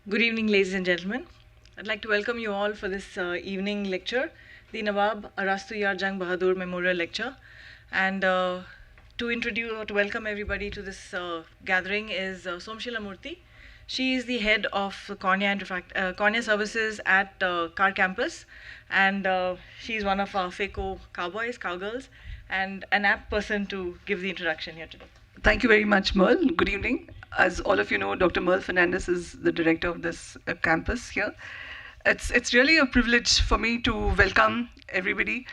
Good evening, ladies and gentlemen. I'd like to welcome you all for this evening lecture, the Nawab Arastu Jung Bahadur Memorial Lecture. And to introduce or to welcome everybody to this gathering is Somshila Murthy. She is the head of cornea and cornea services at Car Campus, and she's one of our FACO cowgirls, and an apt person to give the introduction here today. Thank you very much, Merle. Good evening. As all of you know, Dr. Merle Fernandez is the director of this campus here. It's really a privilege for me to welcome everybody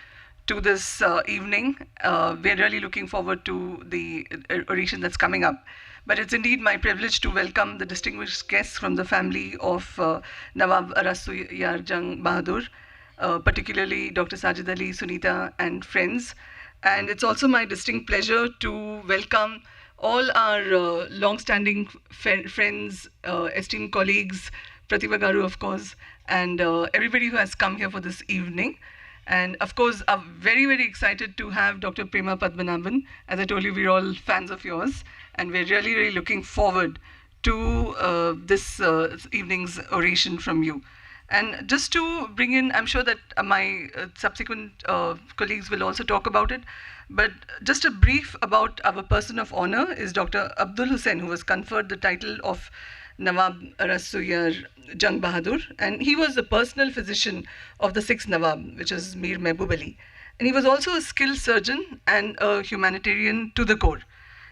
to this evening. We're really looking forward to the oration that's coming up. But it's indeed my privilege to welcome the distinguished guests from the family of Nawab Arastu Jung Bahadur, particularly Dr. Sajid Ali, Sunita, and friends. And it's also my distinct pleasure to welcome all our long-standing friends, esteemed colleagues, Pratibha Garu, of course, and everybody who has come here for this evening. And of course, I'm very, very excited to have Dr. Prema Padmanabhan. As I told you, we're all fans of yours, and we're really, really looking forward to this evening's oration from you. And just to bring in, I'm sure that my subsequent colleagues will also talk about it, but just a brief about our person of honor is Dr. Abdul Hussain, who was conferred the title of Nawab Arastu Jung Bahadur, and he was the personal physician of the sixth Nawab, which is Mir Mehboob Ali. And he was also a skilled surgeon and a humanitarian to the core.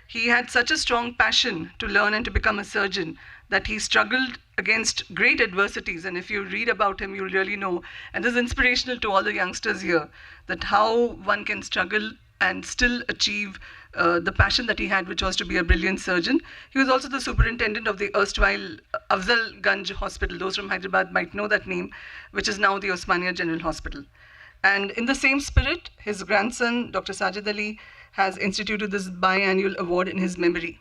He had such a strong passion to learn and to become a surgeon that he struggled against great adversities. And if you read about him, you'll really know. And this is inspirational to all the youngsters here, that how one can struggle and still achieve the passion that he had, which was to be a brilliant surgeon. He was also the superintendent of the erstwhile Afzal Ganj Hospital. Those from Hyderabad might know that name, which is now the Osmania General Hospital. And in the same spirit, his grandson, Dr. Sajid Ali, has instituted this biannual award in his memory.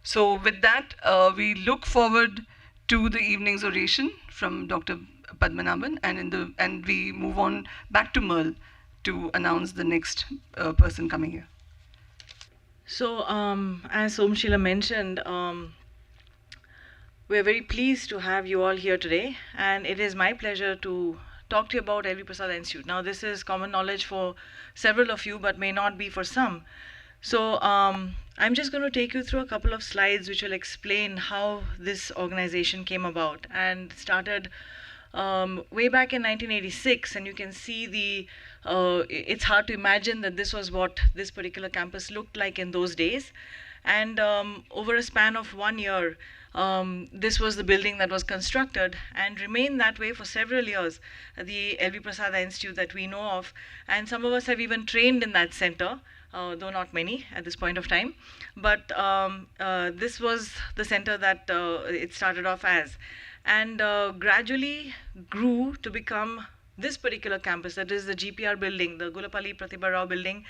So with that, we look forward to the evening's oration from Dr. Padmanabhan, and we move on back to Merle to announce the next person coming here. So, as Somshila mentioned, we're very pleased to have you all here today, and it is my pleasure to talk to you about LVPEI Institute. Now, this is common knowledge for several of you, but may not be for some. So, I'm just going to take you through a couple of slides which will explain how this organization came about and started way back in 1986, and you can see it's hard to imagine that this was what this particular campus looked like in those days. And over a span of 1 year, this was the building that was constructed and remained that way for several years, the LVPEI Institute that we know of. And some of us have even trained in that center, though not many at this point of time. But this was the center that it started off as, and gradually grew to become this particular campus, that is the GPR building, the Gulapalli Pratibha Rao building,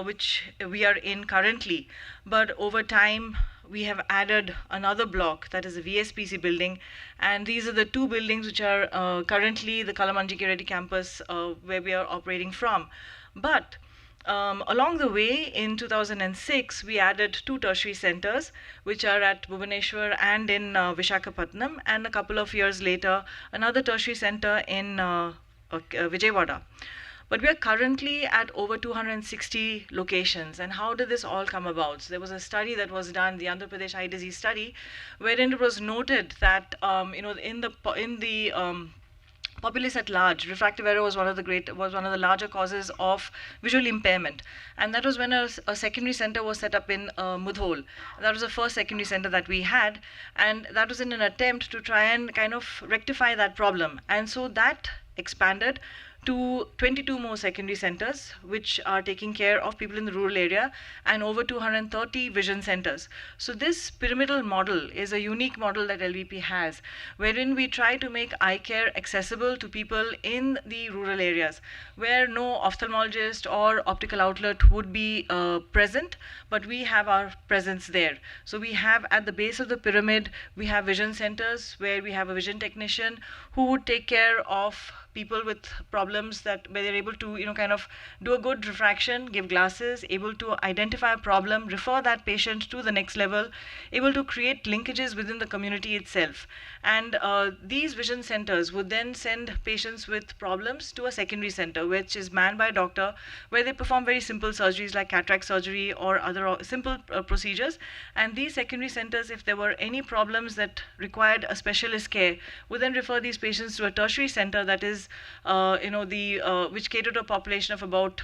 which we are in currently. But over time, we have added another block, that is the VSPC building, and these are the two buildings which are currently the Kalamanji Reddy campus where we are operating from. But along the way, in 2006, we added two tertiary centers, which are at Bhubaneswar and in Vishakhapatnam, and a couple of years later, another tertiary center in Vijayawada. But we are currently at over 260 locations. And how did this all come about? So there was a study that was done, the Andhra Pradesh Eye Disease Study, wherein it was noted that in the populace at large, refractive error was one of the larger causes of visual impairment, and that was when a secondary center was set up in Mudhol. That was the first secondary center that we had, and that was in an attempt to try and kind of rectify that problem. And so that expanded to 22 more secondary centers, which are taking care of people in the rural area, and over 230 vision centers. So this pyramidal model is a unique model that LVP has, wherein we try to make eye care accessible to people in the rural areas, where no ophthalmologist or optical outlet would be present, but we have our presence there. So we have at the base of the pyramid, we have vision centers, where we have a vision technician who would take care of people with problems that where they're able to, kind of do a good refraction, give glasses, able to identify a problem, refer that patient to the next level, able to create linkages within the community itself. And these vision centers would then send patients with problems to a secondary center, which is manned by a doctor, where they perform very simple surgeries like cataract surgery or other simple procedures. And these secondary centers, if there were any problems that required a specialist care, would then refer these patients to a tertiary center that is, which cater to a population of about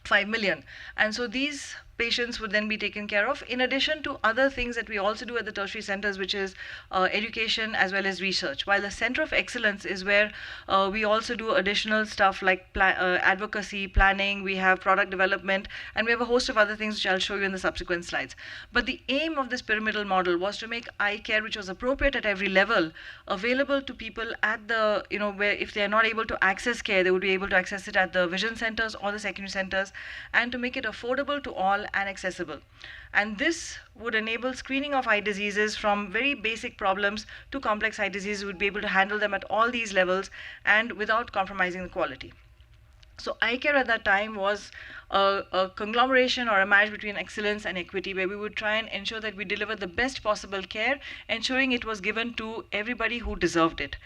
5 million. And so these patients would then be taken care of, in addition to other things that we also do at the tertiary centers, which is education as well as research. While the Center of Excellence is where we also do additional stuff like advocacy, planning, we have product development, and we have a host of other things which I'll show you in the subsequent slides. But the aim of this pyramidal model was to make eye care, which was appropriate at every level, available to people at the, where if they are not able to access care, they would be able to access it at the vision centers or the secondary centers, and to make it affordable to all and accessible. And this would enable screening of eye diseases from very basic problems to complex eye diseases. Would be able to handle them at all these levels and without compromising the quality. So eye care at that time was a conglomeration or a marriage between excellence and equity, where we would try and ensure that we deliver the best possible care, ensuring it was given to everybody who deserved it.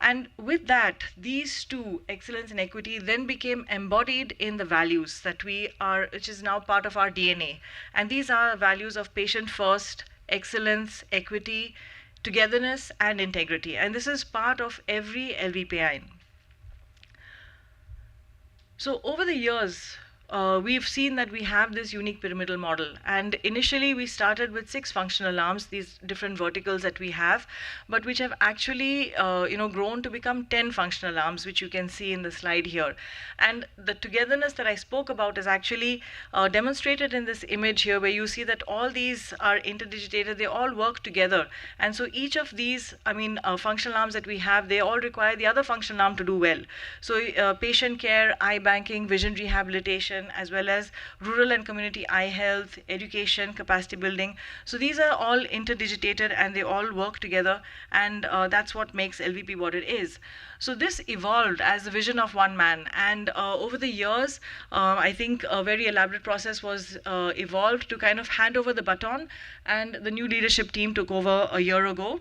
And with that, these two, excellence and equity, then became embodied in the values that we are, which is now part of our DNA. And these are values of patient first, excellence, equity, togetherness, and integrity. And this is part of every LVPEI. So over the years, we've seen that we have this unique pyramidal model. And initially, we started with 6 functional arms, these different verticals that we have, but which have actually, grown to become 10 functional arms, which you can see in the slide here. And the togetherness that I spoke about is actually demonstrated in this image here, where you see that all these are interdigitated, they all work together. And so each of these, functional arms that we have, they all require the other functional arm to do well. So patient care, eye banking, vision rehabilitation, as well as rural and community eye health, education, capacity building. So these are all interdigitated and they all work together, and that's what makes LVP what it is. So this evolved as the vision of one man, and over the years, I think a very elaborate process was evolved to kind of hand over the baton, and the new leadership team took over a year ago.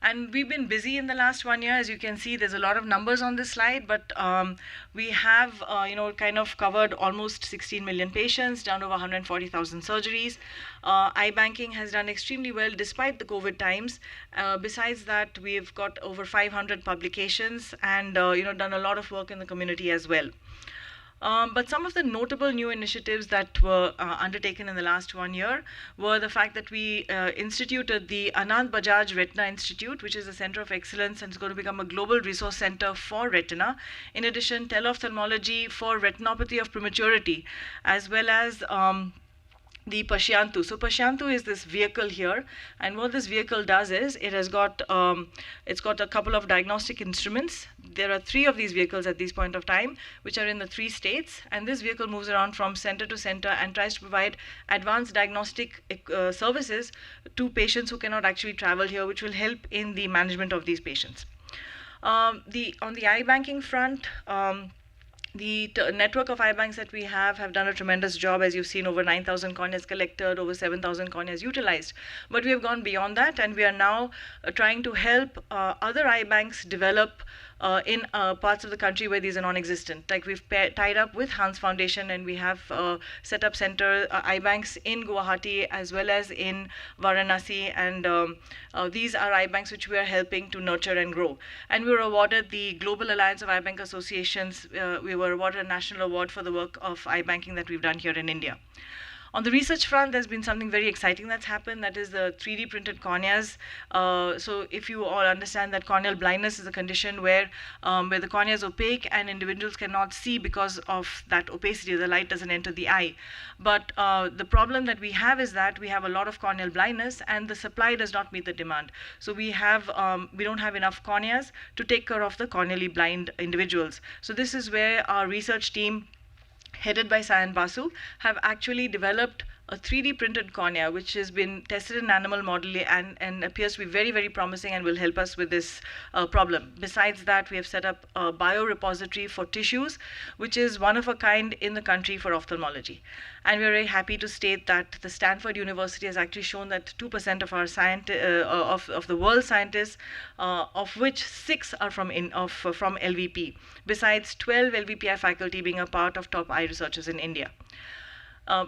And we've been busy in the last 1 year. As you can see, there's a lot of numbers on this slide, but we have, kind of covered almost 16 million patients, done over 140,000 surgeries. Eye banking has done extremely well despite the COVID times. Besides that, we've got over 500 publications and, done a lot of work in the community as well. But some of the notable new initiatives that were undertaken in the last 1 year were the fact that we instituted the Anand Bajaj Retina Institute, which is a center of excellence and is going to become a global resource center for retina. In addition, teleophthalmology for retinopathy of prematurity, as well as the Pasyantu. So Pasyantu is this vehicle here, and what this vehicle does is it has got it's got a couple of diagnostic instruments. There are 3 of these vehicles at this point of time, which are in the 3 states, and this vehicle moves around from center to center and tries to provide advanced diagnostic services to patients who cannot actually travel here, which will help in the management of these patients. On the eye banking front, the network of eye banks that we have done a tremendous job. As you've seen, over 9,000 corneas collected, over 7,000 corneas utilized. But we have gone beyond that, and we are now trying to help other eye banks develop in parts of the country where these are non-existent. Like we've tied up with Hans Foundation, and we have set up center eye banks in Guwahati as well as in Varanasi, and these are eye banks which we are helping to nurture and grow. And we were awarded the Global Alliance of Eye Bank Associations. We were awarded a national award for the work of eye banking that we've done here in India. On the research front, there's been something very exciting that's happened, that is the 3D printed corneas. So if you all understand that corneal blindness is a condition where the cornea is opaque and individuals cannot see because of that opacity, the light doesn't enter the eye. But the problem that we have is that we have a lot of corneal blindness and the supply does not meet the demand. So we don't have enough corneas to take care of the corneally blind individuals. So this is where our research team, headed by Sayan Basu, have actually developed a 3D printed cornea, which has been tested in animal model and appears to be very, very promising and will help us with this problem. Besides that, we have set up a biorepository for tissues, which is one of a kind in the country for ophthalmology. And we're very happy to state that the Stanford University has actually shown that 2% of our of the world scientists, of which 6 are from LVP, besides 12 LVPI faculty being a part of top eye researchers in India.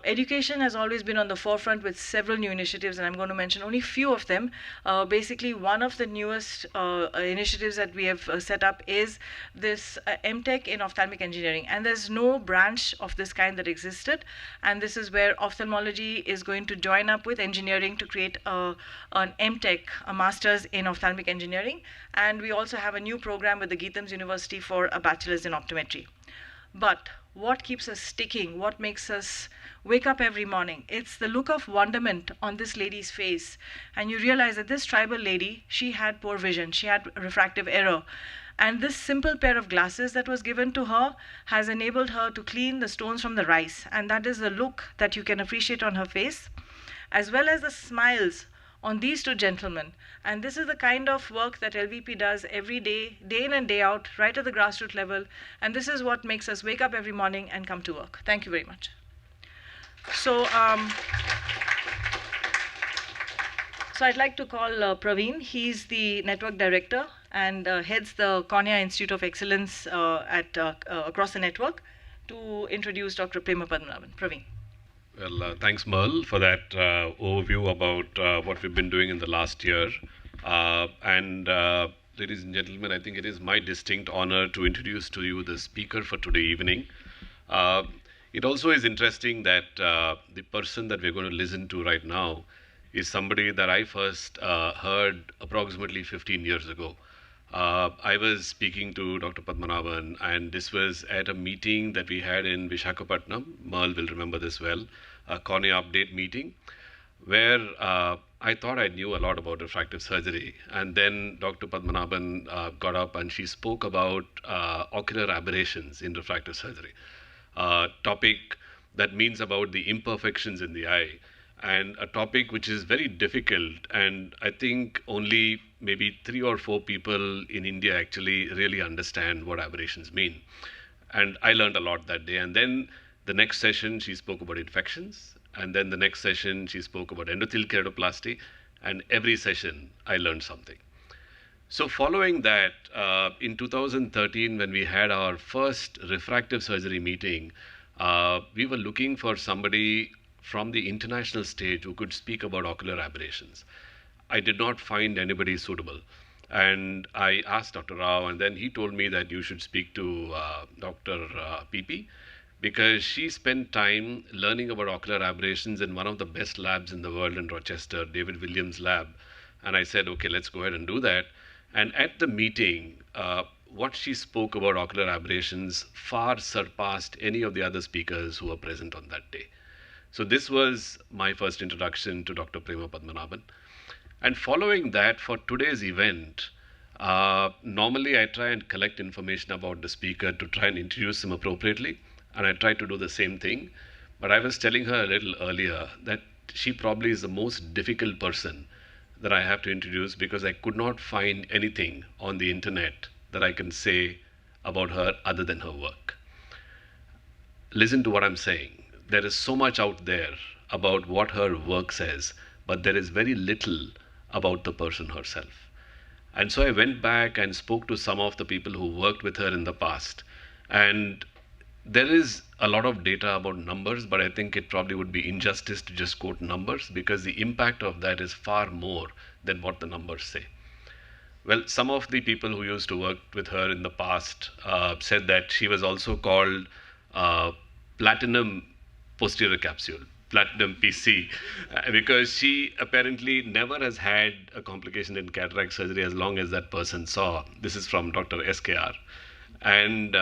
Education has always been on the forefront with several new initiatives, and I'm going to mention only a few of them. Basically, one of the newest initiatives that we have set up is this MTech in ophthalmic engineering. And there's no branch of this kind that existed. And this is where ophthalmology is going to join up with engineering to create an MTech, a master's in ophthalmic engineering. And we also have a new program with the Geethams University for a bachelor's in optometry. But what keeps us sticking, what makes us wake up every morning? It's the look of wonderment on this lady's face. And you realize that this tribal lady, she had poor vision, she had refractive error. And this simple pair of glasses that was given to her has enabled her to clean the stones from the rice. And that is the look that you can appreciate on her face, as well as the smiles on these two gentlemen. And this is the kind of work that LVP does every day, day in and day out, right at the grassroots level. And this is what makes us wake up every morning and come to work. Thank you very much. So I'd like to call Praveen. He's the network director and heads the Cornea Institute of Excellence across the network, to introduce Dr. Prema Padmanabhan. Praveen. Well, thanks, Merle, for that overview about what we've been doing in the last year. Ladies and gentlemen, I think it is my distinct honor to introduce to you the speaker for today evening. It also is interesting that the person that we're going to listen to right now is somebody that I first heard approximately 15 years ago. I was speaking to Dr. Padmanabhan, and this was at a meeting that we had in Visakhapatnam. Merle will remember this well, a cornea update meeting, where I thought I knew a lot about refractive surgery. And then Dr. Padmanabhan got up and she spoke about ocular aberrations in refractive surgery, a topic that means about the imperfections in the eye, and a topic which is very difficult, and I think only maybe 3 or 4 people in India actually really understand what aberrations mean. And I learned a lot that day. And then the next session, she spoke about infections. And then the next session, she spoke about endothelial keratoplasty. And every session, I learned something. So following that, in 2013, when we had our first refractive surgery meeting, we were looking for somebody from the international stage who could speak about ocular aberrations. I did not find anybody suitable. And I asked Dr. Rao, and then he told me that you should speak to Dr. PP, because she spent time learning about ocular aberrations in one of the best labs in the world in Rochester, David Williams' lab. And I said, okay, let's go ahead and do that. And at the meeting, what she spoke about ocular aberrations far surpassed any of the other speakers who were present on that day. So this was my first introduction to Dr. Prema Padmanabhan. And following that, for today's event, normally I try and collect information about the speaker to try and introduce him appropriately. And I try to do the same thing. But I was telling her a little earlier that she probably is the most difficult person that I have to introduce, because I could not find anything on the internet that I can say about her other than her work. Listen to what I'm saying. There is so much out there about what her work says, but there is very little about the person herself. And so I went back and spoke to some of the people who worked with her in the past. And there is a lot of data about numbers, but I think it probably would be injustice to just quote numbers, because the impact of that is far more than what the numbers say. Well, some of the people who used to work with her in the past said that she was also called platinum posterior capsule, platinum PC, because she apparently never has had a complication in cataract surgery as long as that person saw. This is from Dr. SKR. And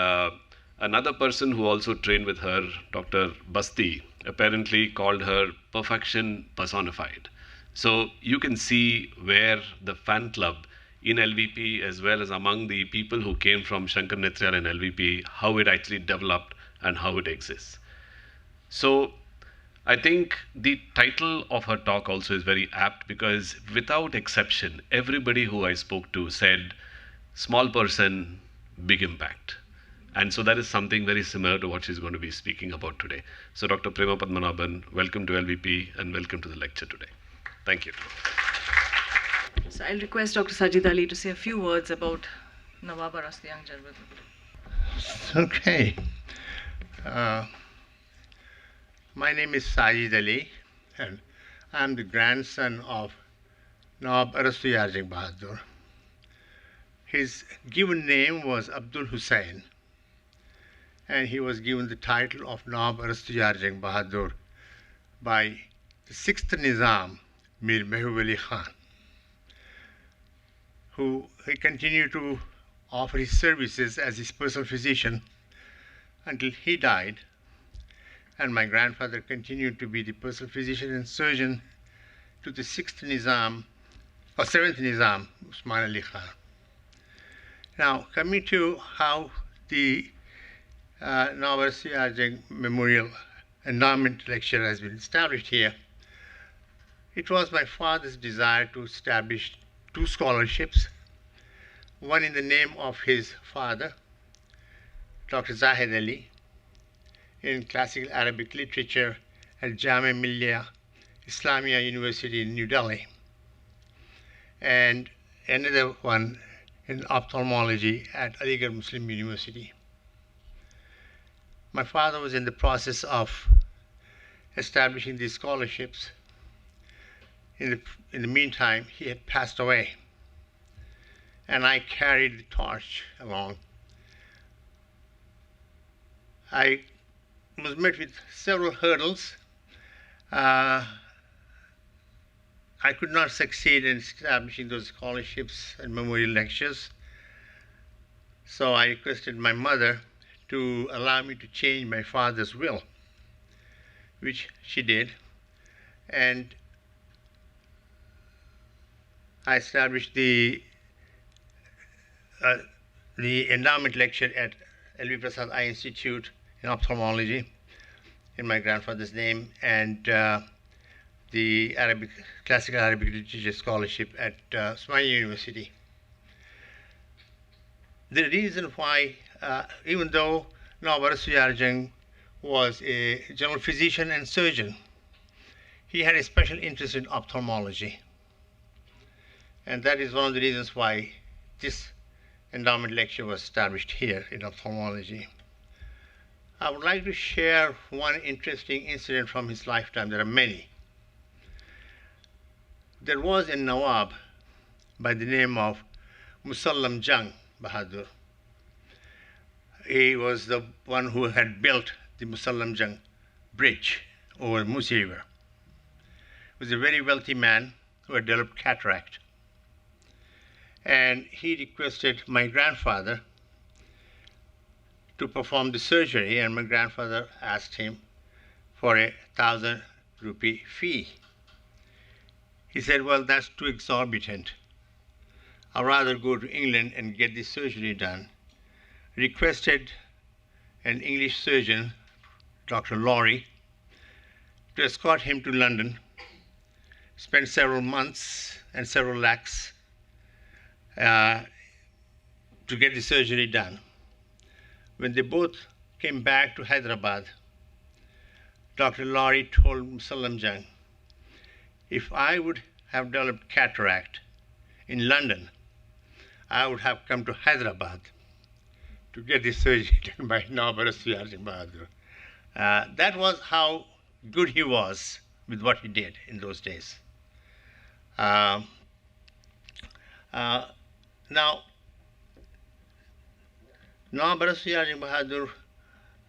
another person who also trained with her, Dr. Basti, apparently called her perfection personified. So you can see where the fan club in LVP, as well as among the people who came from Shankar Netrayal and LVP, how it actually developed and how it exists. So I think the title of her talk also is very apt because, without exception, everybody who I spoke to said, small person, big impact. And so that is something very similar to what she's going to be speaking about today. So, Dr. Prema Padmanabhan, welcome to LVP and welcome to the lecture today. Thank you. So I'll request Dr. Sajid Ali to say a few words about Nawab Arastu Young Jarbat. Okay. My name is Sajid Ali, and I'm the grandson of Nawab Arastu Bahadur. His given name was Abdul Hussain, and he was given the title of Nawab Arastu Bahadur by the 6th Nizam, Mir Mehboob Ali Khan, who he continued to offer his services as his personal physician until he died. And my grandfather continued to be the personal physician and surgeon to the 6th Nizam, or 7th Nizam, Usman Ali Khan. Now, coming to how the Nawab Arastu Memorial Endowment Lecture has been established here, it was my father's desire to establish 2 scholarships, one in the name of his father, Dr. Zahid Ali, in classical Arabic literature at Jamia Millia Islamia University in New Delhi, and another one in ophthalmology at Aligarh Muslim University. My father was in the process of establishing these scholarships. In the meantime, he had passed away, and I carried the torch along. I was met with several hurdles. I could not succeed in establishing those scholarships and memorial lectures. So I requested my mother to allow me to change my father's will, which she did. And I established the endowment lecture at LVPEI Eye Institute in ophthalmology in my grandfather's name, and the classical Arabic literature scholarship at Usmania University. The reason why, even though Nawab Arastu was a general physician and surgeon, he had a special interest in ophthalmology, and that is one of the reasons why this endowment lecture was established here in ophthalmology. I would like to share one interesting incident from his lifetime. There are many. There was a Nawab by the name of Musallam Jung Bahadur. He was the one who had built the Musallam Jung bridge over Musi River. He was a very wealthy man who had developed cataract. And he requested my grandfather to perform the surgery, and my grandfather asked him for a 1,000 rupee fee. He said, well, that's too exorbitant. I'd rather go to England and get the surgery done. Requested an English surgeon, Dr. Lorry, to escort him to London, spent several months and several lakhs to get the surgery done. When they both came back to Hyderabad, Dr. Lorry told Musallam Jung, if I would have developed cataract in London, I would have come to Hyderabad to get the surgery done by Nawab Arastu Bahadur. That was how good he was with what he did in those days. Now, Nawab Arastu Bahadur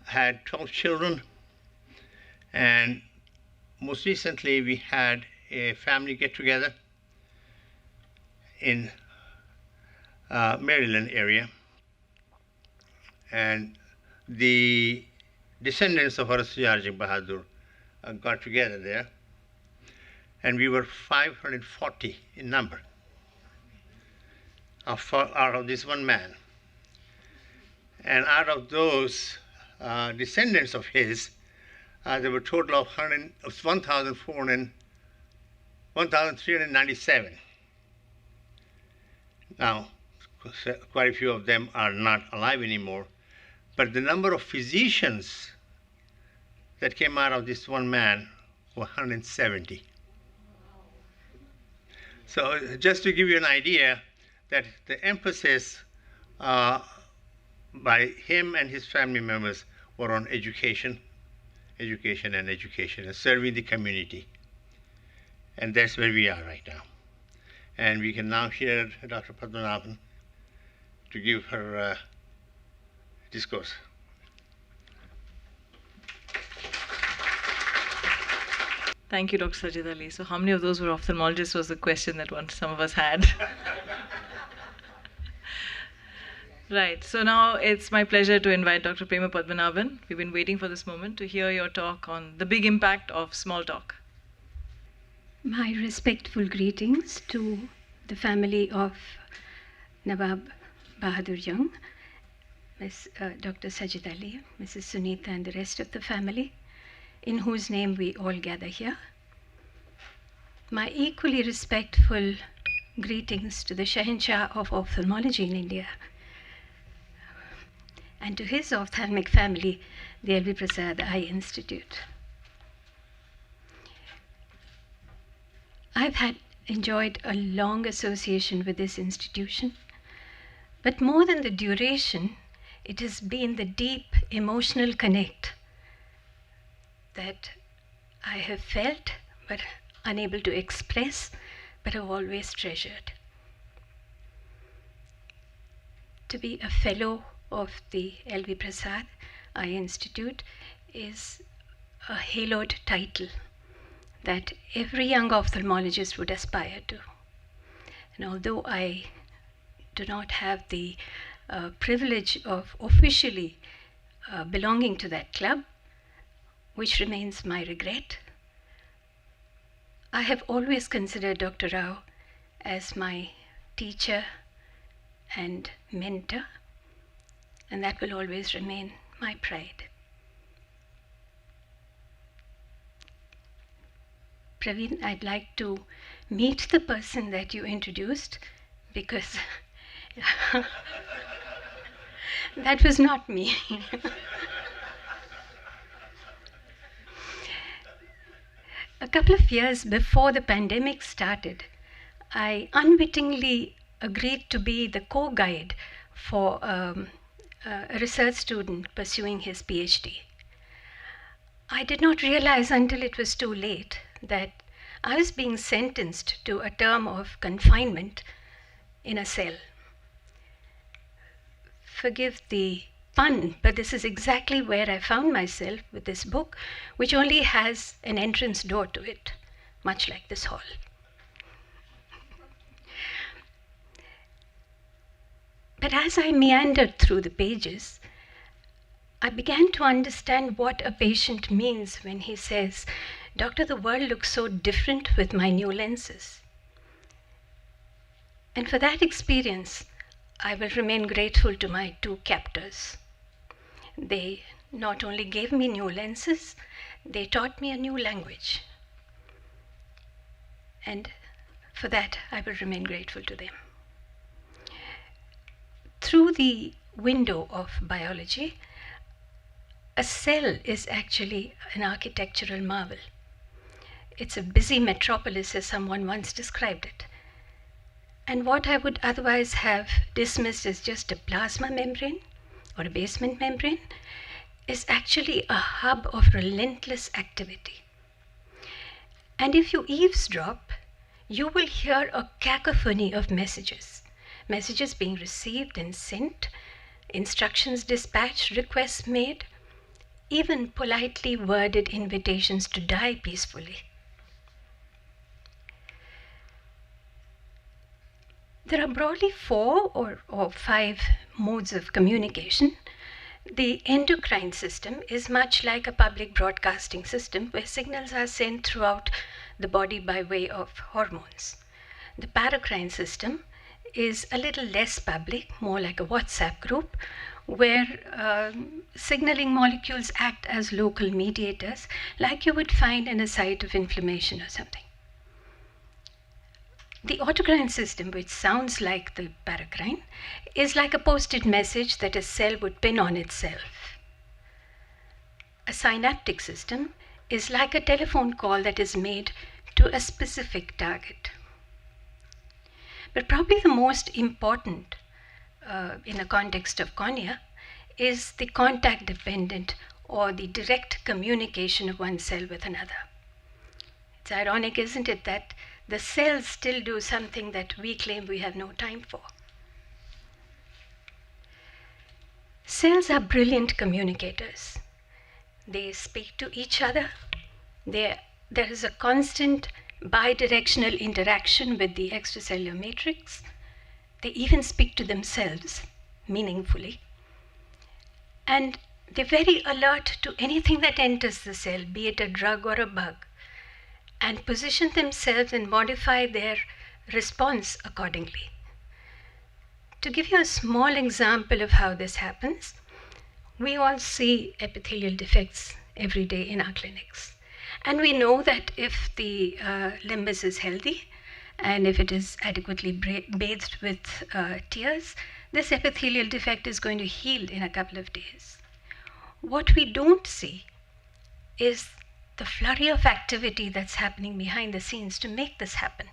had 12 children, and most recently we had a family get-together in Maryland area, and the descendants of Arastu Bahadur got together there, and we were 540 in number out of this one man. And out of those descendants of his, there were a total of 1,397. Now, quite a few of them are not alive anymore, but the number of physicians that came out of this one man were 170. So just to give you an idea that the emphasis by him and his family members were on education, and serving the community. And that's where we are right now. And we can now hear Dr. Padmanabhan to give her discourse. Thank you, Dr. Sajid Ali. So how many of those were ophthalmologists was the question that some of us had. Right, so now it's my pleasure to invite Dr. Prema Padmanabhan. We've been waiting for this moment to hear your talk on the big impact of small talk. My respectful greetings to the family of Nawab Bahadur Jung, Dr. Sajid Ali, Mrs. Sunita, and the rest of the family, in whose name we all gather here. My equally respectful greetings to the Shahinshah of Ophthalmology in India, and to his ophthalmic family, the LVPEI Eye Institute. I've enjoyed a long association with this institution, but more than the duration, it has been the deep emotional connect that I have felt but unable to express, but have always treasured. To be a fellow of the LVPEI Eye Institute is a haloed title that every young ophthalmologist would aspire to. And although I do not have the privilege of officially belonging to that club, which remains my regret, I have always considered Dr. Rao as my teacher and mentor, and that will always remain my pride. Praveen, I'd like to meet the person that you introduced, because that was not me. A couple of years before the pandemic started, I unwittingly agreed to be the co-guide for a research student pursuing his PhD. I did not realize until it was too late that I was being sentenced to a term of confinement in a cell. Forgive the pun, but this is exactly where I found myself with this book, which only has an entrance door to it, much like this hall. But as I meandered through the pages, I began to understand what a patient means when he says, "Doctor, the world looks so different with my new lenses." And for that experience, I will remain grateful to my two captors. They not only gave me new lenses, they taught me a new language. And for that, I will remain grateful to them. Through the window of biology, a cell is actually an architectural marvel. It's a busy metropolis, as someone once described it. And what I would otherwise have dismissed as just a plasma membrane or a basement membrane is actually a hub of relentless activity. And if you eavesdrop, you will hear a cacophony of messages being received and sent, instructions dispatched, requests made, even politely worded invitations to die peacefully. There are broadly 4 or 5 modes of communication. The endocrine system is much like a public broadcasting system where signals are sent throughout the body by way of hormones. The paracrine system is a little less public, more like a WhatsApp group, where signaling molecules act as local mediators, like you would find in a site of inflammation or something. The autocrine system, which sounds like the paracrine, is like a post-it message that a cell would pin on itself. A synaptic system is like a telephone call that is made to a specific target. But probably the most important in the context of cornea is the contact-dependent or the direct communication of one cell with another. It's ironic, isn't it, that the cells still do something that we claim we have no time for. Cells are brilliant communicators. They speak to each other. There is a constant bidirectional interaction with the extracellular matrix. They even speak to themselves meaningfully. And they're very alert to anything that enters the cell, be it a drug or a bug, and position themselves and modify their response accordingly. To give you a small example of how this happens, we all see epithelial defects every day in our clinics. And we know that if the limbus is healthy and if it is adequately bathed with tears, this epithelial defect is going to heal in a couple of days. What we don't see is the flurry of activity that's happening behind the scenes to make this happen.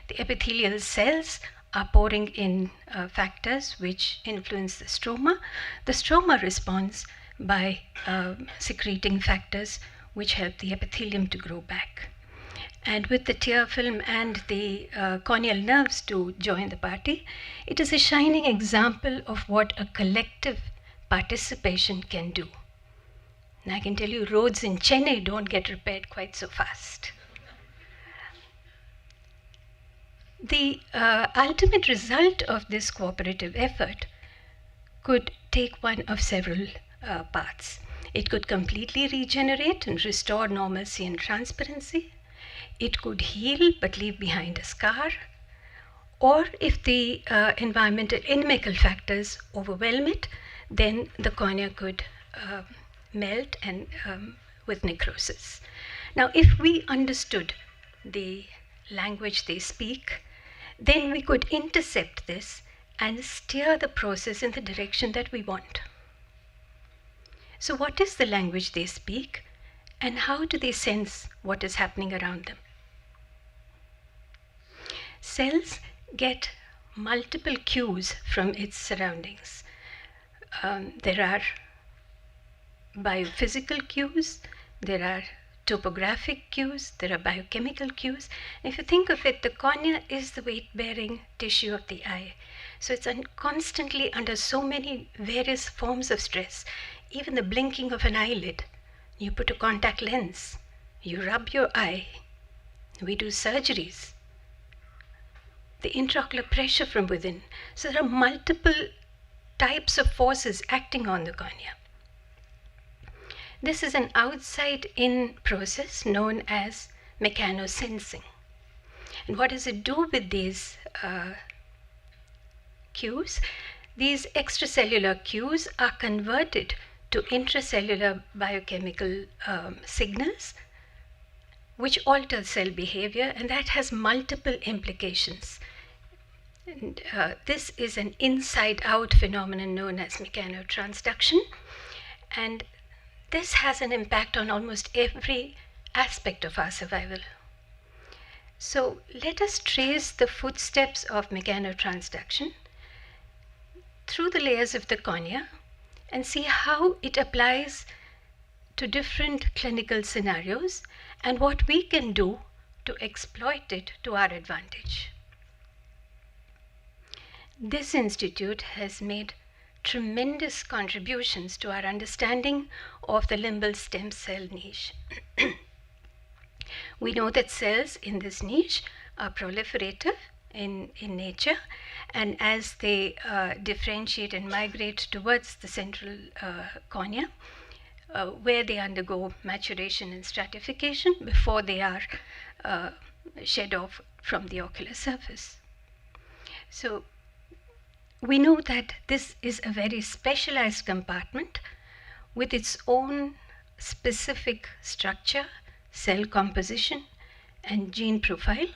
The epithelial cells are pouring in factors which influence the stroma. The stroma responds by secreting factors which help the epithelium to grow back. And with the tear film and the corneal nerves to join the party, it is a shining example of what a collective participation can do. And I can tell you, roads in Chennai don't get repaired quite so fast. The ultimate result of this cooperative effort could take one of several paths. It could completely regenerate and restore normalcy and transparency. It could heal but leave behind a scar. Or if the environmental inimical factors overwhelm it, then the cornea could melt and with necrosis. Now, if we understood the language they speak, then we could intercept this and steer the process in the direction that we want. So what is the language they speak, and how do they sense what is happening around them? Cells get multiple cues from its surroundings. There are biophysical cues, there are topographic cues, there are biochemical cues. If you think of it, the cornea is the weight-bearing tissue of the eye. So it's constantly under so many various forms of stress. Even the blinking of an eyelid, you put a contact lens, you rub your eye, we do surgeries, the intraocular pressure from within. So there are multiple types of forces acting on the cornea. This is an outside-in process known as mechanosensing. And what does it do with these cues? These extracellular cues are converted to intracellular biochemical signals which alter cell behavior, and that has multiple implications. And, this is an inside-out phenomenon known as mechanotransduction, and this has an impact on almost every aspect of our survival. So let us trace the footsteps of mechanotransduction through the layers of the cornea and see how it applies to different clinical scenarios and what we can do to exploit it to our advantage. This institute has made tremendous contributions to our understanding of the limbal stem cell niche. We know that cells in this niche are proliferative in nature, and as they differentiate and migrate towards the central cornea, where they undergo maturation and stratification before they are shed off from the ocular surface. So we know that this is a very specialized compartment with its own specific structure, cell composition, and gene profile.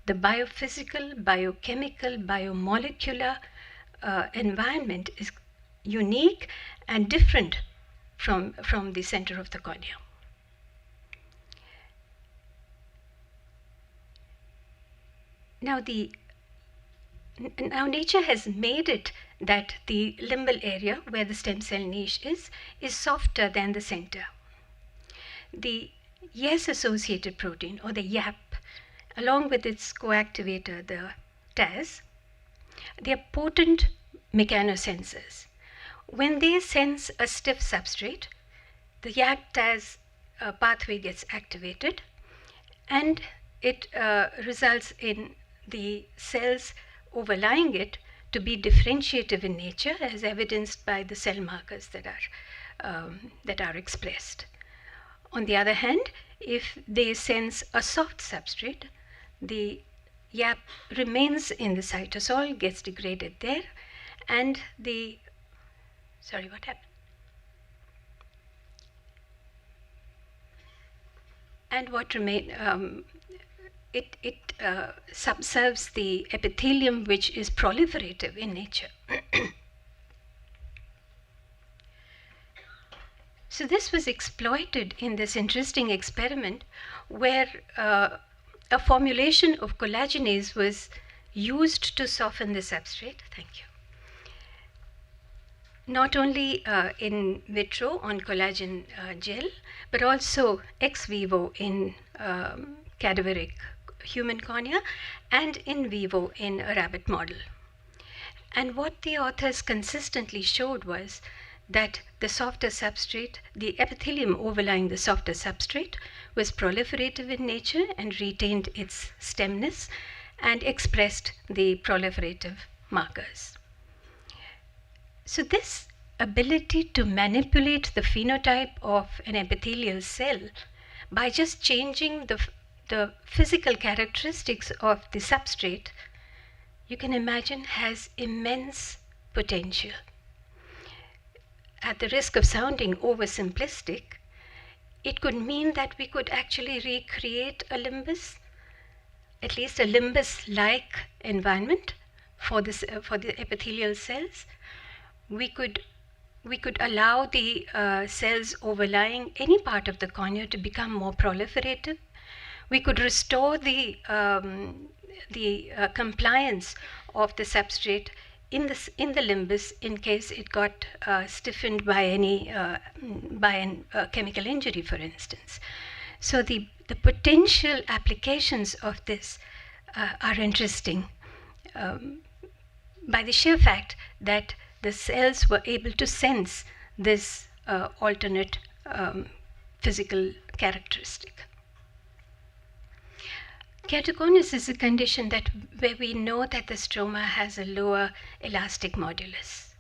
The biophysical, biochemical, biomolecular environment is unique and different from the center of the cornea. Now nature has made it that the limbal area where the stem cell niche is softer than the center. The yes associated protein, or the YAP, along with its coactivator, the TAS, they are potent mechanosensors. When they sense a stiff substrate, the YAP-TAS pathway gets activated, and it results in the cells overlying it to be differentiative in nature, as evidenced by the cell markers that are expressed. On the other hand, if they sense a soft substrate, the YAP remains in the cytosol, gets degraded there, and sorry, what happened? And what remains, it subserves the epithelium, which is proliferative in nature. So this was exploited in this interesting experiment where a formulation of collagenase was used to soften the substrate. Thank you. Not only in vitro on collagen gel, but also ex vivo in cadaveric human cornea and in vivo in a rabbit model. And what the authors consistently showed was that the softer substrate, the epithelium overlying the softer substrate, was proliferative in nature and retained its stemness and expressed the proliferative markers. So this ability to manipulate the phenotype of an epithelial cell by just changing the physical characteristics of the substrate, you can imagine, has immense potential. At the risk of sounding oversimplistic, it could mean that we could actually recreate a limbus, at least a limbus-like environment for the epithelial cells. We could allow the cells overlying any part of the cornea to become more proliferative. We could restore the compliance of the substrate in the limbus in case it got stiffened by a chemical injury, for instance. So the potential applications of this are interesting by the sheer fact that the cells were able to sense this alternate physical characteristic. Keratoconus is a condition where we know that the stroma has a lower elastic modulus.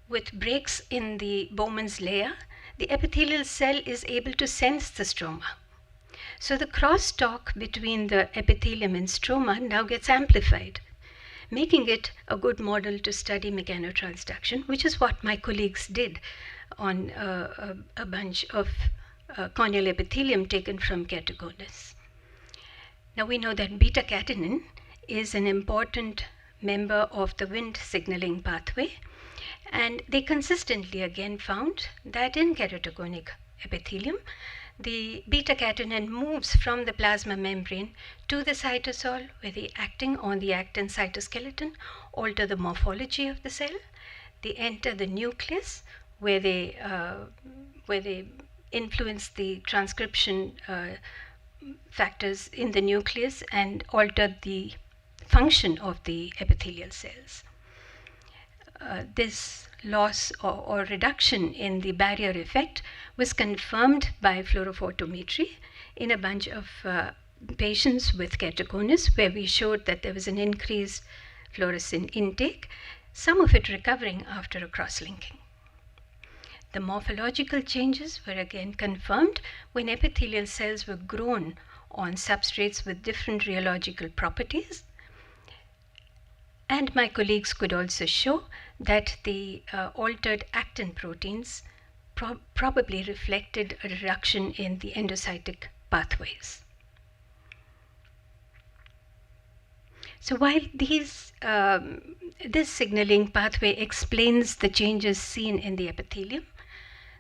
With breaks in the Bowman's layer, the epithelial cell is able to sense the stroma. So the crosstalk between the epithelium and stroma now gets amplified, making it a good model to study mechanotransduction, which is what my colleagues did on a bunch of corneal epithelium taken from keratoconus. Now we know that beta-catenin is an important member of the Wnt signaling pathway, and they consistently again found that in keratoconic epithelium, the beta-catenin moves from the plasma membrane to the cytosol, where they, acting on the actin cytoskeleton, alter the morphology of the cell. They enter the nucleus, where they influence the transcription factors in the nucleus and alter the function of the epithelial cells. This loss or reduction in the barrier effect was confirmed by fluorophotometry in a bunch of patients with keratoconus, where we showed that there was an increased fluorescein intake, some of it recovering after a cross-linking. The morphological changes were again confirmed when epithelial cells were grown on substrates with different rheological properties. And my colleagues could also show that the altered actin proteins probably reflected a reduction in the endocytic pathways. So while this signaling pathway explains the changes seen in the epithelium,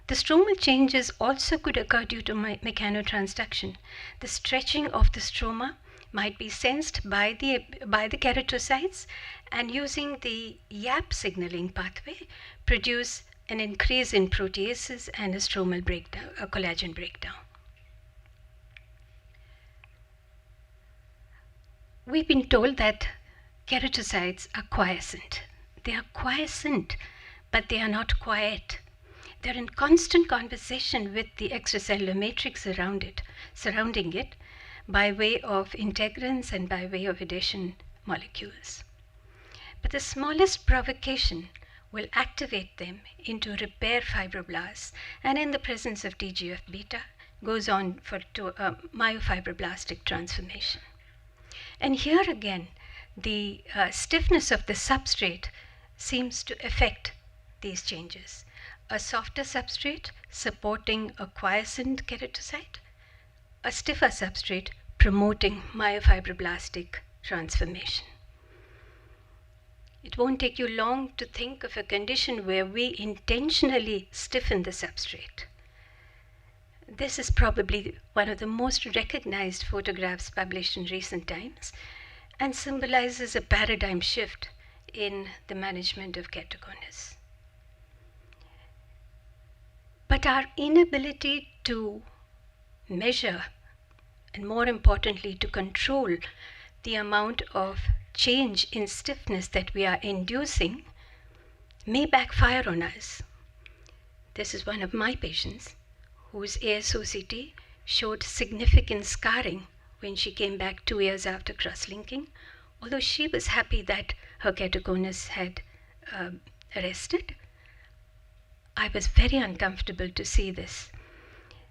the stromal changes also could occur due to mechanotransduction. The stretching of the stroma might be sensed by the keratocytes, and using the YAP signaling pathway produce an increase in proteases and a stromal breakdown, a collagen breakdown. We've been told that keratocytes are quiescent. They are quiescent, but they are not quiet. They're in constant conversation with the extracellular matrix surrounding it, by way of integrins and by way of adhesion molecules. But the smallest provocation will activate them into repair fibroblasts, and in the presence of TGF-beta goes on to myofibroblastic transformation. And here again, the stiffness of the substrate seems to affect these changes. A softer substrate supporting a quiescent keratocyte, a stiffer substrate promoting myofibroblastic transformation. It won't take you long to think of a condition where we intentionally stiffen the substrate. This is probably one of the most recognized photographs published in recent times and symbolizes a paradigm shift in the management of keratoconus. But our inability to measure, and more importantly, to control the amount of change in stiffness that we are inducing may backfire on us. This is one of my patients whose ASOCT showed significant scarring when she came back 2 years after cross-linking, although she was happy that her keratoconus had arrested. I was very uncomfortable to see this.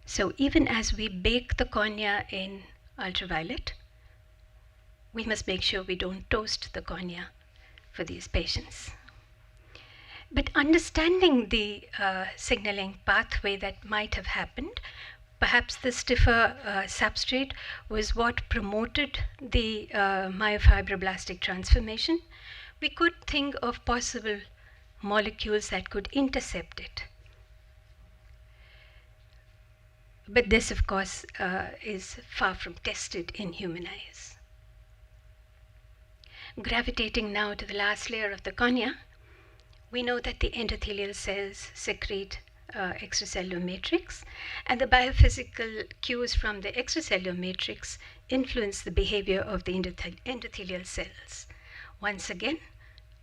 So even as we bake the cornea in ultraviolet, we must make sure we don't toast the cornea for these patients. But understanding the signaling pathway that might have happened, perhaps the stiffer substrate was what promoted the myofibroblastic transformation, we could think of possible molecules that could intercept it. But this, of course, is far from tested in human eyes. Gravitating now to the last layer of the cornea, we know that the endothelial cells secrete extracellular matrix, and the biophysical cues from the extracellular matrix influence the behavior of the endothelial cells. Once again,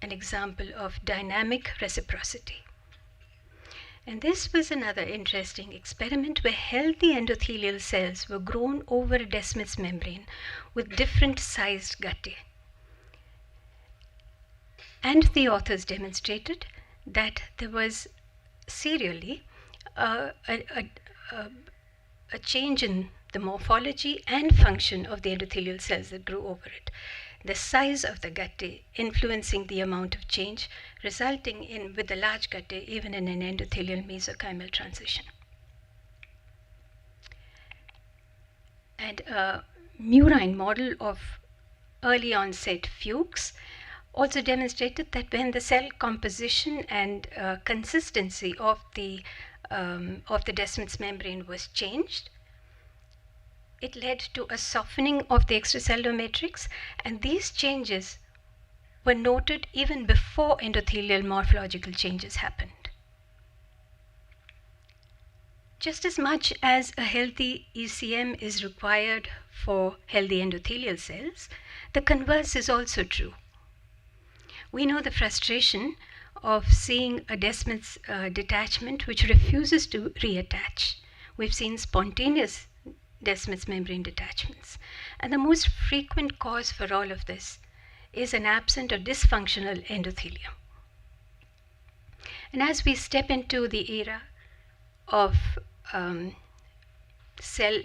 an example of dynamic reciprocity. And this was another interesting experiment where healthy endothelial cells were grown over a Descemet's membrane with different sized guttae. And the authors demonstrated that there was serially a change in the morphology and function of the endothelial cells that grew over it. The size of the guttae influencing the amount of change, resulting in, with the large guttae, even in an endothelial mesenchymal transition. And a murine model of early onset fuchs also demonstrated that when the cell composition and consistency of the Descemet's membrane was changed, it led to a softening of the extracellular matrix, and these changes were noted even before endothelial morphological changes happened. Just as much as a healthy ECM is required for healthy endothelial cells, the converse is also true. We know the frustration of seeing a Descemet's detachment which refuses to reattach. We've seen spontaneous Descemet's membrane detachments. And the most frequent cause for all of this is an absent or dysfunctional endothelium. And as we step into the era of cell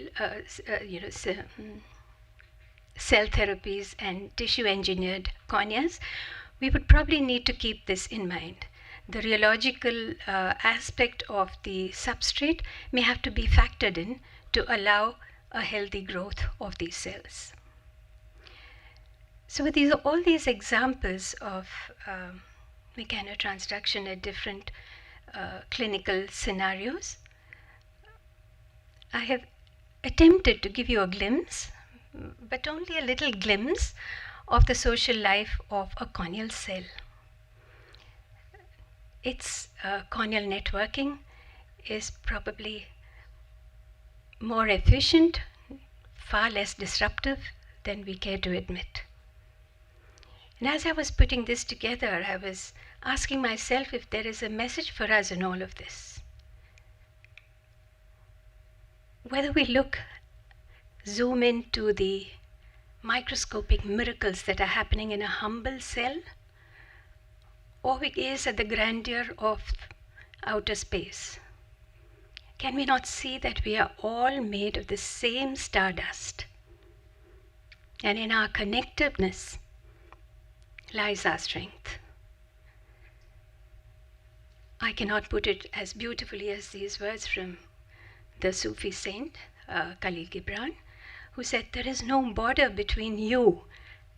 therapies and tissue engineered corneas, we would probably need to keep this in mind. The rheological aspect of the substrate may have to be factored in to allow a healthy growth of these cells. So with all these examples of mechanotransduction at different clinical scenarios, I have attempted to give you a glimpse, but only a little glimpse, of the social life of a corneal cell. Its corneal networking is probably more efficient, far less disruptive than we care to admit. And as I was putting this together, I was asking myself if there is a message for us in all of this. Whether we zoom into the microscopic miracles that are happening in a humble cell, or we gaze at the grandeur of outer space, can we not see that we are all made of the same stardust? And in our connectedness lies our strength. I cannot put it as beautifully as these words from the Sufi saint, Khalil Gibran, who said, "There is no border between you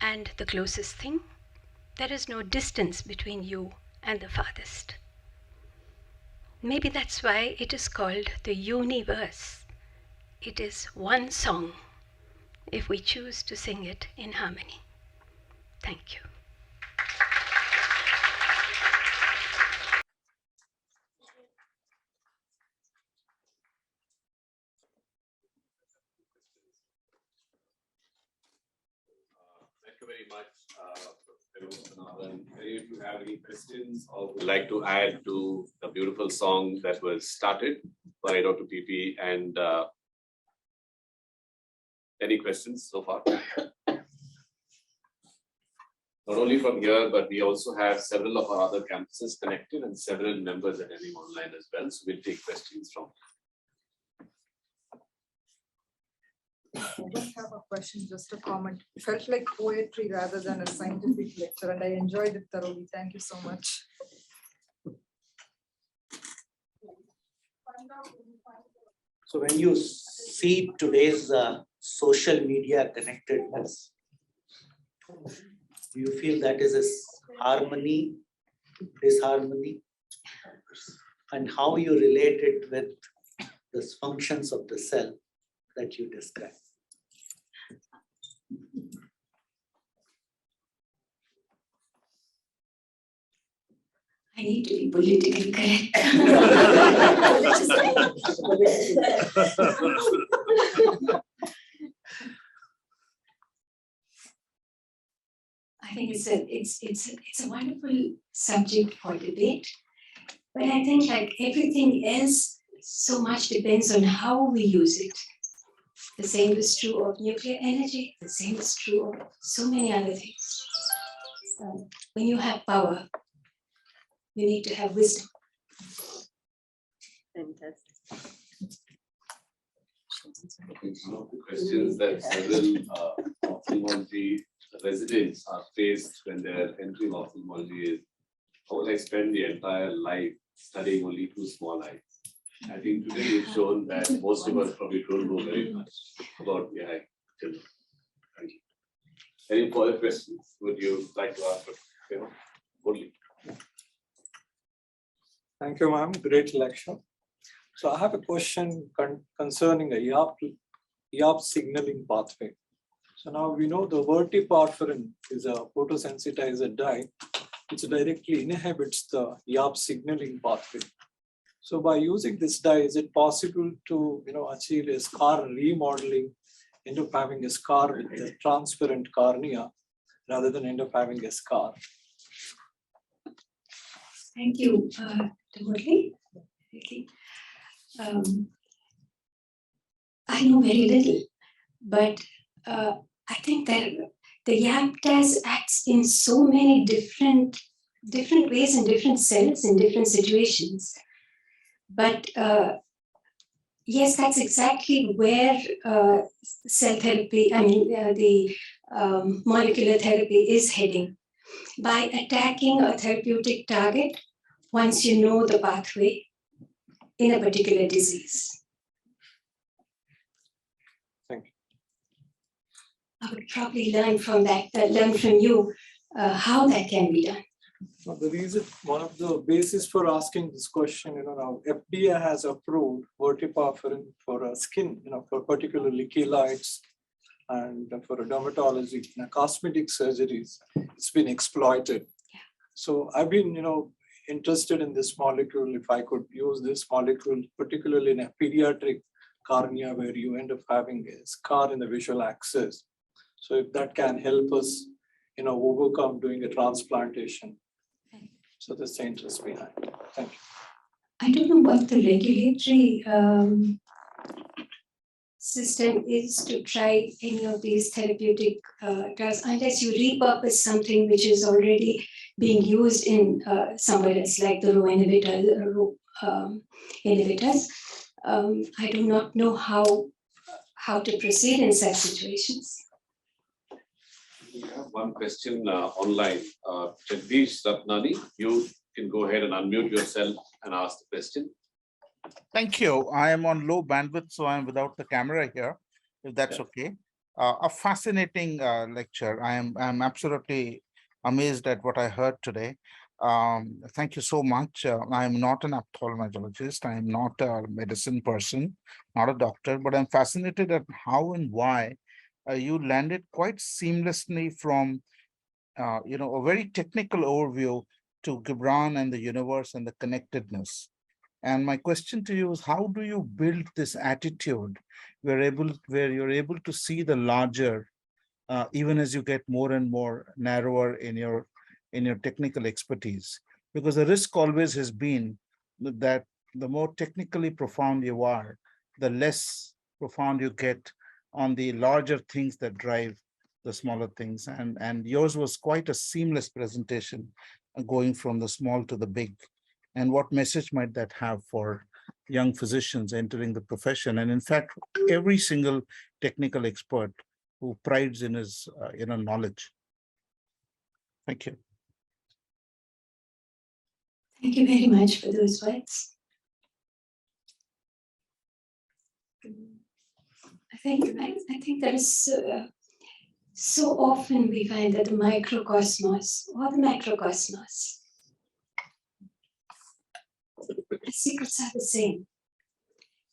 and the closest thing. There is no distance between you and the farthest." Maybe that's why it is called the universe. It is one song, if we choose to sing it in harmony. Thank you. Thank you very much, Nawab. If you have any questions or would like to add to the beautiful song that was started by Dr. PP, and any questions so far? Not only from here, but we also have several of our other campuses connected and several members attending online as well. So we'll take questions from. I don't have a question, just a comment. It felt like poetry rather than a scientific lecture, and I enjoyed it thoroughly. Thank you so much. So when you see today's social media connectedness, do you feel that is a harmony, disharmony? And how you relate it with the functions of the cell that you described? I need to be politically correct. I think it's a wonderful subject for debate, but I think like everything else, so much depends on how we use it. The same is true of nuclear energy. The same is true of so many other things. When you have power, you need to have wisdom. Fantastic. One of the questions that several ophthalmology residents are faced when they're entering ophthalmology is, how will I spend the entire life studying only two small eyes? I think today you've shown that most of us probably don't know very much about the eye. Thank you. Any further questions would you like to ask? Only. Thank you, ma'am. Great lecture. So I have a question concerning a YAP signaling pathway. So now we know the vertiporphyrin is a photosensitizer dye which directly inhibits the YAP signaling pathway. So by using this dye, is it possible to achieve a scar remodeling, end up having a scar with a transparent cornea rather than end up having a scar? Thank you, Timothy. I know very little, but I think that the YAP test acts in so many different ways in different cells in different situations. But yes, that's exactly where cell therapy, the molecular therapy is heading. by attacking a therapeutic target once you know the pathway in a particular disease? Thank you. I would probably learn from that, learn from you how that can be done. Now, the reason, one of the basis for asking this question, now FDA has approved verteporfin for skin, for particularly keloids and for dermatology, cosmetic surgeries. It's been exploited. Yeah. So I've been, interested in this molecule. If I could use this molecule, particularly in a pediatric cornea where you end up having a scar in the visual axis. So if that can help us, overcome doing a transplantation. So that's the interest behind it. Thank you. I don't know what the regulatory system is to try any of these therapeutic drugs, unless you repurpose something which is already being used in somewhere else, like the Rho inhibitors. I do not know how to proceed in such situations. We have one question online. Jagdish Ratnani, you can go ahead and unmute yourself and ask the question. Thank you. I am on low bandwidth, so I'm without the camera here, if that's okay. A fascinating lecture. I'm absolutely amazed at what I heard today. Thank you so much. I am not an ophthalmologist. I am not a medicine person, not a doctor, but I'm fascinated at how and why you landed quite seamlessly from a very technical overview to Gibran and the universe and the connectedness. And my question to you is, how do you build this attitude where you're able to see the larger, even as you get more and more narrower in your technical expertise? Because the risk always has been that the more technically profound you are, the less profound you get on the larger things that drive the smaller things. And yours was quite a seamless presentation, going from the small to the big. And what message might that have for young physicians entering the profession? And in fact, every single technical expert who prides in his knowledge. Thank you. Thank you very much for those words. I think there is so often we find that the microcosmos or the macrocosmos, the secrets are the same.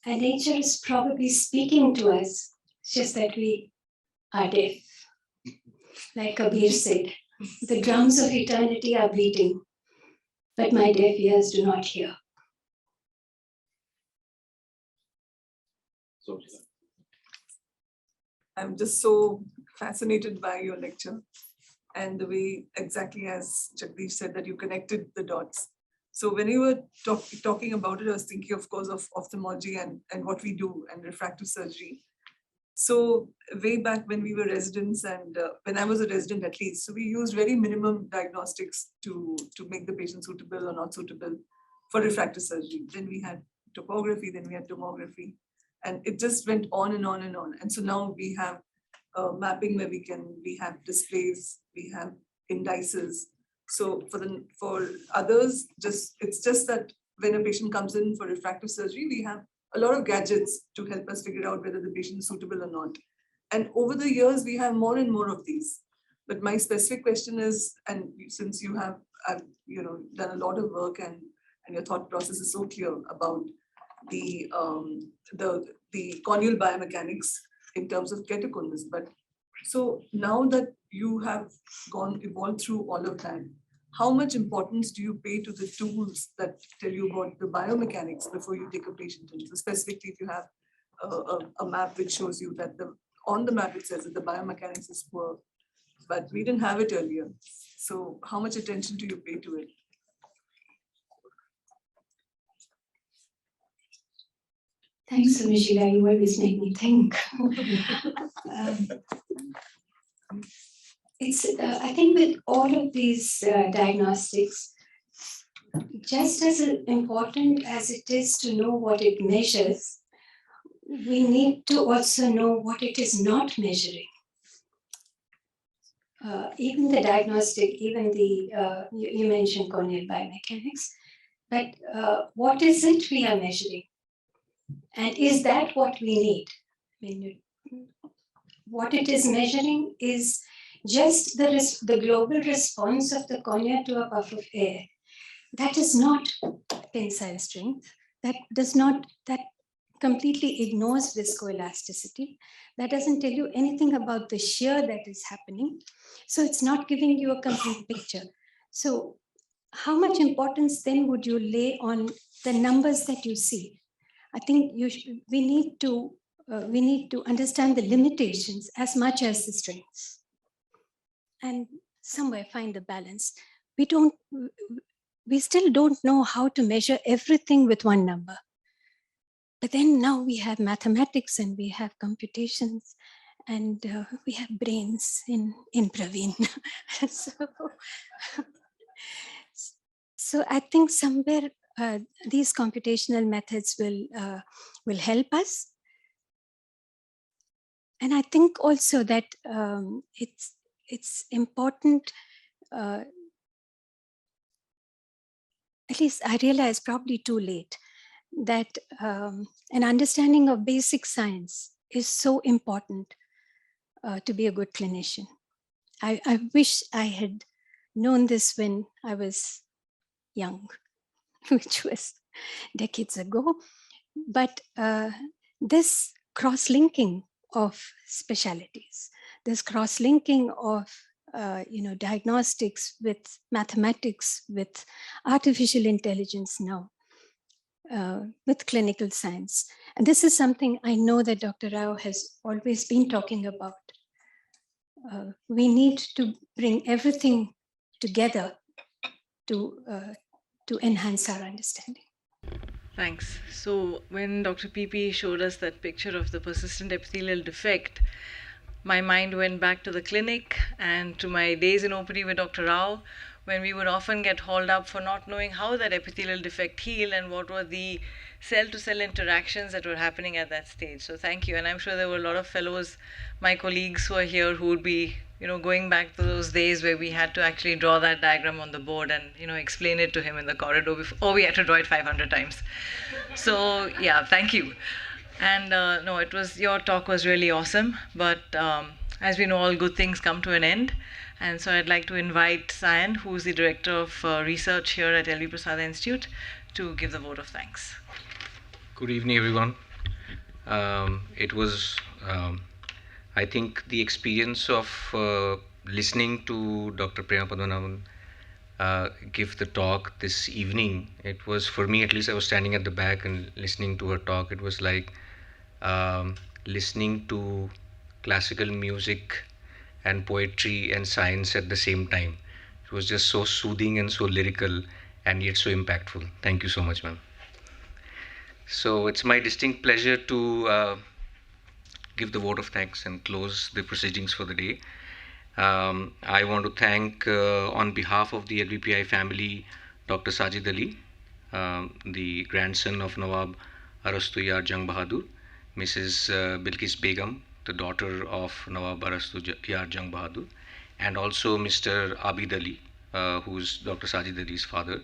And nature is probably speaking to us, it's just that we are deaf. Like Kabir said, the drums of eternity are beating, but my deaf ears do not hear. I'm just so fascinated by your lecture and the way, exactly as Jagdish said, that you connected the dots. So when you were talking about it, I was thinking, of course, of ophthalmology and what we do and refractive surgery. So way back when we were residents, and when I was a resident at least, so we used very minimum diagnostics to make the patient suitable or not suitable for refractive surgery. Then we had topography, then we had tomography, and it just went on and on and on. And so now we have mapping where we have displays, we have indices. So for others, it's just that when a patient comes in for refractive surgery, we have a lot of gadgets to help us figure out whether the patient is suitable or not. And over the years, we have more and more of these. But my specific question is, and since you have done a lot of work and your thought process is so clear about the corneal biomechanics in terms of keratoconus. But so now that you have evolved through all of that, how much importance do you pay to the tools that tell you about the biomechanics before you take a patient in? So specifically, if you have a map which shows you that on the map it says that the biomechanics is poor, but we didn't have it earlier. So how much attention do you pay to it? Thanks, Sunishila. You always make me think. I think with all of these diagnostics, just as important as it is to know what it measures, we need to also know what it is not measuring. even the diagnostic, even the, you mentioned corneal biomechanics, but what is it we are measuring? And is that what we need? I mean, what it is measuring is just the global response of the cornea to a puff of air. That is not tensile strength. That completely ignores viscoelasticity. That doesn't tell you anything about the shear that is happening. So it's not giving you a complete picture. So how much importance then would you lay on the numbers that you see? I think we need to understand the limitations as much as the strengths, and somewhere find the balance. We still don't know how to measure everything with one number. But then now we have mathematics and we have computations and we have brains in Praveen. So I think somewhere these computational methods will help us. And I think also that it's important, at least I realize probably too late, that an understanding of basic science is so important to be a good clinician. I wish I had known this when I was young, which was decades ago. But this cross-linking of specialities, this cross-linking of diagnostics with mathematics, with artificial intelligence now, with clinical science. And this is something I know that Dr. Rao has always been talking about. We need to bring everything together to enhance our understanding. Thanks. So when Dr. PP showed us that picture of the persistent epithelial defect, my mind went back to the clinic and to my days in OPD with Dr. Rao, when we would often get hauled up for not knowing how that epithelial defect healed and what were the cell-to-cell interactions that were happening at that stage. So thank you. And I'm sure there were a lot of fellows, my colleagues who are here, who would be going back to those days where we had to actually draw that diagram on the board and explain it to him in the corridor before, or we had to draw it 500 times. So yeah, thank you. And no, your talk was really awesome, but as we know, all good things come to an end. And so I'd like to invite Sayan, who's the Director of Research here at LVPEI Institute, to give the vote of thanks. Good evening, everyone. It was, I think, the experience of listening to Dr. Prema Padmanabhan give the talk this evening. It was, for me at least, I was standing at the back and listening to her talk. It was like listening to classical music and poetry and science at the same time. It was just so soothing and so lyrical and yet so impactful. Thank you so much, ma'am. So it's my distinct pleasure to give the vote of thanks and close the proceedings for the day. I want to thank, on behalf of the LVPEI family, Dr. Sajid Ali, the grandson of Nawab Arastu Jung Bahadur, Mrs. Bilkis Begum, the daughter of Nawab Arastu Jung Bahadur, and also Mr. Abid Ali, who's Dr. Sajid Ali's father,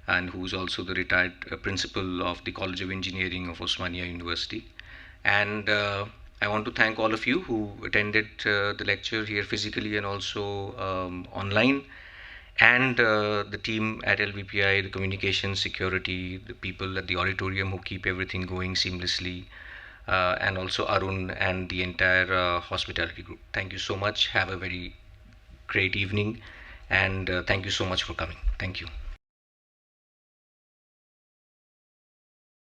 and who's also the retired principal of the College of Engineering of Osmania University. And I want to thank all of you who attended the lecture here physically and also online, and the team at LVPEI, the communication, security, the people at the auditorium who keep everything going seamlessly, and also Arun and the entire hospitality group. Thank you so much. Have a very great evening, and thank you so much for coming. Thank you.